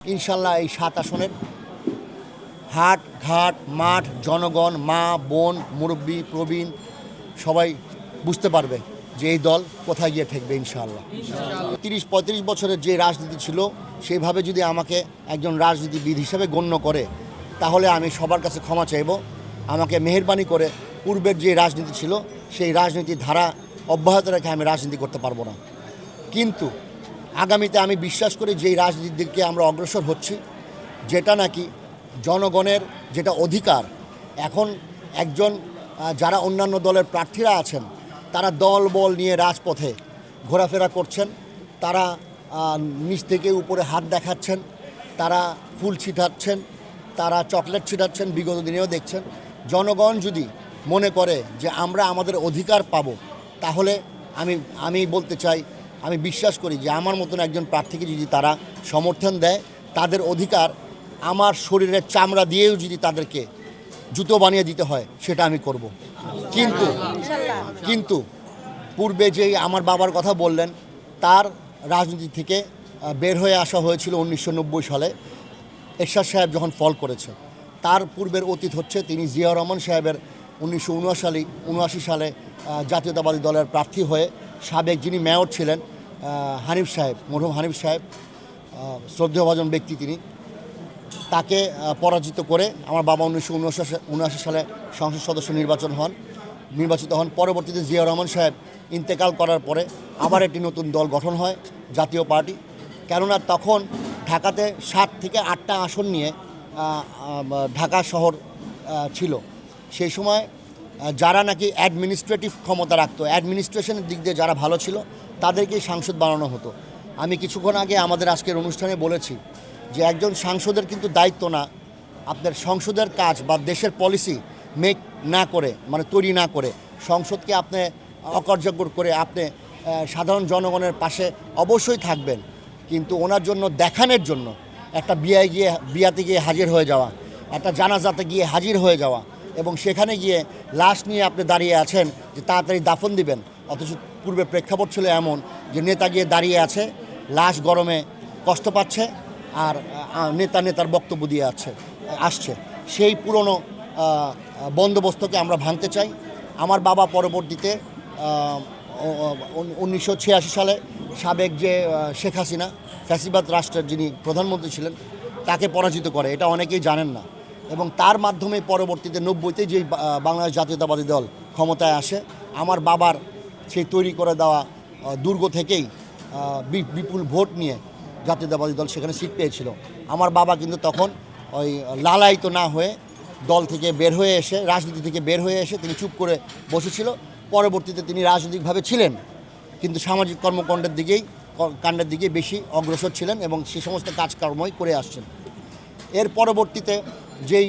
ইনশাল্লাহ এই ৭ আসনের হাট ঘাট মাঠ জনগণ মা বোন মুরব্বী প্রবীণ সবাই বুঝতে পারবে যে এই দল কোথায় গিয়ে ঠেকবে ইনশাআল্লাহ। ৩০-৩৫ বছরের যে রাজনীতি ছিল সেইভাবে যদি আমাকে একজন রাজনীতিবিদ হিসেবে গণ্য করে তাহলে আমি সবার কাছে ক্ষমা চাইব। আমাকে মেহেরবানি করে পূর্বের যে রাজনীতি ছিল সেই রাজনীতির ধারা অব্যাহত রেখে আমি রাজনীতি করতে পারবো না। কিন্তু আগামীতে আমি বিশ্বাস করি যেই রাজনীতির দিকে আমরা অগ্রসর হচ্ছি, যেটা নাকি জনগণের যেটা অধিকার, এখন একজন যারা অন্যান্য দলের প্রার্থীরা আছেন তারা দল বল নিয়ে রাজপথে ঘোরাফেরা করছেন, তারা নিচ থেকে উপরে হাত দেখাচ্ছেন, তারা ফুল ছিটাচ্ছেন, তারা চকলেট ছিটাচ্ছেন, বিগত দিনেও দেখছেন। জনগণ যদি মনে করে যে আমরা আমাদের অধিকার পাবো তাহলে আমি বলতে চাই, আমি বিশ্বাস করি যে আমার মতন একজন প্রার্থীকে যদি তারা সমর্থন দেয়, তাদের অধিকার আমার শরীরের চামড়া দিয়েও যদি তাদেরকে জুতো বানিয়ে দিতে হয় সেটা আমি করব। কিন্তু পূর্বে যেই আমার বাবার কথা বললেন, তার রাজনীতি থেকে বের হয়ে আসা হয়েছিল 1990 সালে এরশাদ সাহেব যখন ফল করেছে। তার পূর্বের অতীত হচ্ছে তিনি জিয়াউর রহমান সাহেবের 1979 সালে জাতীয়তাবাদী দলের প্রার্থী হয়ে সাবেক যিনি মেয়র ছিলেন হানিফ সাহেব, মরহুম হানিফ সাহেব, শ্রদ্ধেয়ভাজন ব্যক্তি, তিনি তাকে পরাজিত করে আমার বাবা 1979 সালে সংসদ সদস্য নির্বাচিত হন। পরবর্তীতে জিয়াউর রহমান সাহেব ইন্তেকাল করার পরে আবার একটি নতুন দল গঠন হয়, জাতীয় পার্টি। কেননা তখন ঢাকাতে 7 থেকে 8টা আসন নিয়ে ঢাকা শহর ছিল। সেই সময় যারা নাকি অ্যাডমিনিস্ট্রেটিভ ক্ষমতা রাখতো, অ্যাডমিনিস্ট্রেশনের দিক দিয়ে যারা ভালো ছিল তাদেরকেই সাংসদ বানানো হতো। আমি কিছুক্ষণ আগে আমাদের আজকের অনুষ্ঠানে বলেছি যে একজন সাংসদের কিন্তু দায়িত্ব না আপনার সংসদের কাজ বা দেশের পলিসি মেক না করে, মানে তৈরি না করে সংসদকে আপনি অকার্যকর করে আপনি সাধারণ জনগণের পাশে অবশ্যই থাকবেন, কিন্তু ওনার জন্য দেখানোর জন্য একটা বিয়াতে গিয়ে হাজির হয়ে যাওয়া, একটা জানাজাতে গিয়ে হাজির হয়ে যাওয়া এবং সেখানে গিয়ে লাশ নিয়ে আপনি দাঁড়িয়ে আছেন যে তাড়াতাড়ি দাফন দিবেন, অথচ পূর্বে প্রেক্ষাপট ছিল এমন যে নেতা গিয়ে দাঁড়িয়ে আছে, লাশ গরমে কষ্ট পাচ্ছে আর নেতার বক্তব্য দিয়ে আসছে। সেই পুরনো বন্দোবস্তকে আমরা ভাঙতে চাই। আমার বাবা পরবর্তীতে 1986 সালে সাবেক যে শেখ হাসিনা ফ্যাসিবাদ রাষ্ট্রের যিনি প্রধানমন্ত্রী ছিলেন তাকে পরাজিত করে, এটা অনেকেই জানেন না। এবং তার মাধ্যমে পরবর্তীতে 90-তে যেই বাংলাদেশ জাতীয়তাবাদী দল ক্ষমতায় আসে, আমার বাবার সেই তৈরি করে দেওয়া দুর্গ থেকেই বিপুল ভোট নিয়ে জাতীয়তাবাদী দল সেখানে সিট পেয়েছিল। আমার বাবা কিন্তু তখন ওই লালায়িত না হয়ে দল থেকে বের হয়ে এসে, রাজনীতি থেকে বের হয়ে এসে তিনি চুপ করে বসেছিল। পরবর্তীতে তিনি রাজনৈতিকভাবে ছিলেন কিন্তু সামাজিক কর্মকাণ্ডের দিকে বেশি অগ্রসর ছিলেন এবং সে সমস্ত কাজকর্মই করে আসছেন। এর পরবর্তীতে যেই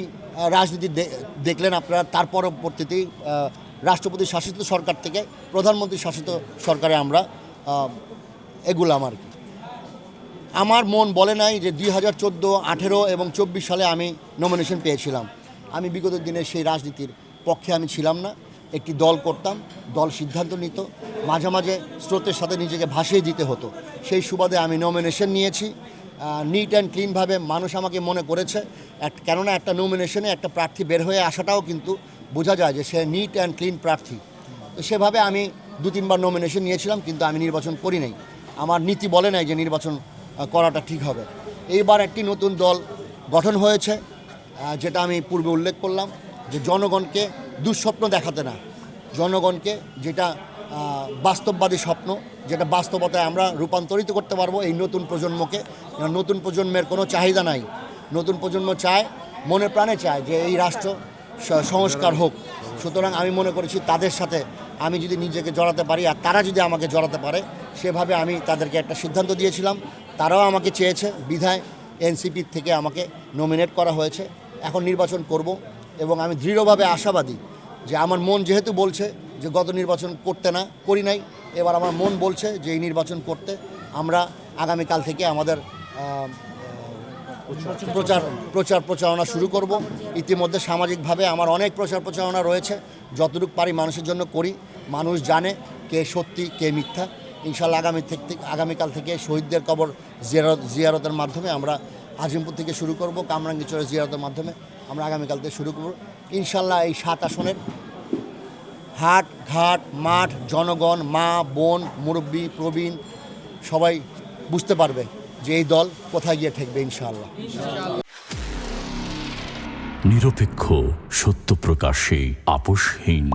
রাজনীতি দেখলেন আপনারা, তার পরবর্তীতেই রাষ্ট্রপতি শাসিত সরকার থেকে প্রধানমন্ত্রী শাসিত সরকারে আমরা এগুলাম আর কি। আমার মন বলে নাই যে 2014, 18 এবং 24 সালে আমি নমিনেশন পেয়েছিলাম। আমি বিগত দিনে সেই রাজনীতির পক্ষে আমি ছিলাম না। একটি দল করতাম, দল সিদ্ধান্ত নিত, মাঝে মাঝে স্রোতের সাথে নিজেকে ভাসিয়ে দিতে হতো। সেই সুবাদে আমি নমিনেশন নিয়েছি নিট অ্যান্ড ক্লিনভাবে। মানুষ আমাকে মনে করেছে, কেননা একটা নমিনেশনে একটা প্রার্থী বের হয়ে আসাটাও কিন্তু বোঝা যায় যে সে নিট অ্যান্ড ক্লিন প্রার্থী। তো সেভাবে আমি 2-3 বার নমিনেশন নিয়েছিলাম, কিন্তু আমি নির্বাচন করি নাই। আমার নীতি বলে নাই যে নির্বাচন করাটা ঠিক হবে। এইবার একটি নতুন দল গঠন হয়েছে, যেটা আমি পূর্বে উল্লেখ করলাম যে জনগণকে দুঃস্বপ্ন দেখাতে না, জনগণকে যেটা বাস্তববাদী স্বপ্ন, যেটা বাস্তবতায় আমরা রূপান্তরিত করতে পারবো এই নতুন প্রজন্মকে। নতুন প্রজন্মের কোনো চাহিদা নাই, নতুন প্রজন্ম চায়, মনে প্রাণে চায় যে এই রাষ্ট্র সংস্কার হোক। সুতরাং আমি মনে করেছি তাদের সাথে আমি যদি নিজেকে জড়াতে পারি আর তারা যদি আমাকে জড়াতে পারে, সেভাবে আমি তাদেরকে একটা সিদ্ধান্ত দিয়েছিলাম। তারাও আমাকে চেয়েছে, বিধায় এনসিপির থেকে আমাকে নমিনেট করা হয়েছে। এখন নির্বাচন করব এবং আমি দৃঢ়ভাবে আশাবাদী যে আমার মন যেহেতু বলছে যে গত নির্বাচন করি নাই, এবার আমার মন বলছে যে এই নির্বাচন করতে আমরা আগামীকাল থেকে আমাদের প্রচারণা শুরু করব। ইতিমধ্যে সামাজিকভাবে আমার অনেক প্রচারণা রয়েছে, যতটুকু পারি মানুষের জন্য করি। মানুষ জানে কে সত্যি কে মিথ্যা। ইনশাআল্লাহ আগামীকাল থেকে শহীদদের কবর জিয়ারতের মাধ্যমে আমরা আজিমপুর থেকে শুরু করব, কামরাঙ্গীরচরের জিয়ারতের মাধ্যমে আমরা আগামীকাল থেকে শুরু করব ইনশাল্লাহ। এই 7 আসনের হাট ঘাট মাঠ জনগণ মা বোন মুরব্বী প্রবীণ সবাই বুঝতে পারবে যে এই দল কোথায় গিয়ে ঠেকবে ইনশাআল্লাহ। নিরপেক্ষ, সত্য প্রকাশে আপোষহীন।